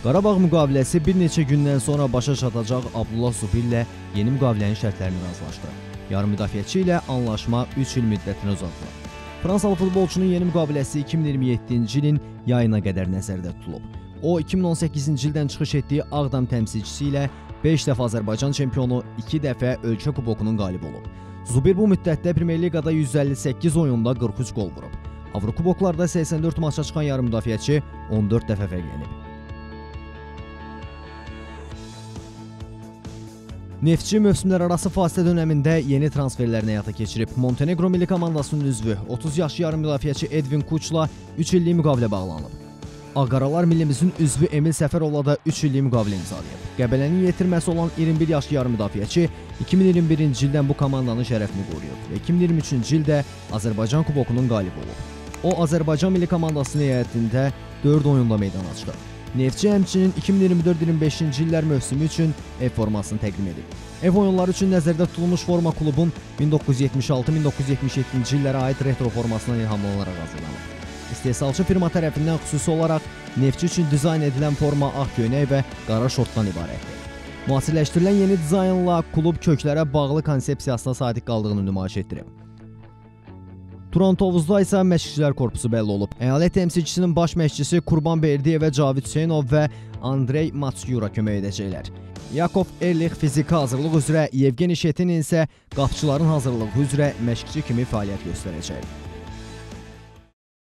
Qarabağ müqaviləsi bir neçə gündən sonra başa çatacaq Abdullah Zubir ilə yeni müqavilənin şərtlərini razılaşdı. Yarım müdafiəçi ilə anlaşma 3 il müddətinə uzadılır. Fransalı futbolçunun yeni müqaviləsi 2027-ci ilin yayına qədər nəzərdə tutulub. O, 2018-ci ildən çıxış etdiyi Ağdam təmsilçisi ilə 5 dəfə Azərbaycan çempionu, 2 dəfə ölkə kubokunun qalibi olub. Zubir bu müddətdə Premyer Liqada 158 oyunda 43 qol vurub. Avrokuboklarda 84 maça çıxan yarım müdafiəçi 14 dəfə fərqlənib. Neftçi mövsümlərarası fasilə dönəmində yeni transferlərini həyata keçirib. Montenegro milli komandasının üzvü 30 yaşlı yarım müdafiəçi Edvin Kuçla 3 illik müqavilə bağlanıb. Ağqaralar millimizin üzvü Emil Səfərovla da 3 illik müqavilə imzalayıb. Qəbələnin yetirməsi olan 21 yaşlı yarım müdafiəçi 2021-ci ildən bu komandanın şərəfini qoruyub və 2023-cü ildə Azərbaycan kubokunun qalibi olub. O, Azərbaycan milli komandasının heyətində 4 oyunda meydana çıxıb. Neftçi həmçinin 2024-25-ci illər mövsümü üçün ev formasını təqdim edib. Ev oyunları üçün nəzərdə tutulmuş forma klubun 1976-1977-ci illərə aid retro formasından ilhamlanaraq hazırlanıb. İstehsalçı firma tərəfindən xüsusi olaraq Neftçi üçün dizayn edilən forma ağ köynək və qara şortdan ibarətdir. Müasirləşdirilən yeni dizaynla klub köklərə bağlı konsepsiyasına sadiq qaldığını nümayiş etdirib. Turan-Tovuzda isə məşqçilər korpusu bəlli olub. Əyalət təmsilçisinin baş məşqçisi Qurban Berdiyevə Cavid Hüseynov və Andrey Matsyura kömək edəcəklər. Yakov Erlich fiziki hazırlıq üzrə, Yevgeni Şetin isə qapıçıların hazırlığı üzrə məşqçi kimi fəaliyyət göstərəcək.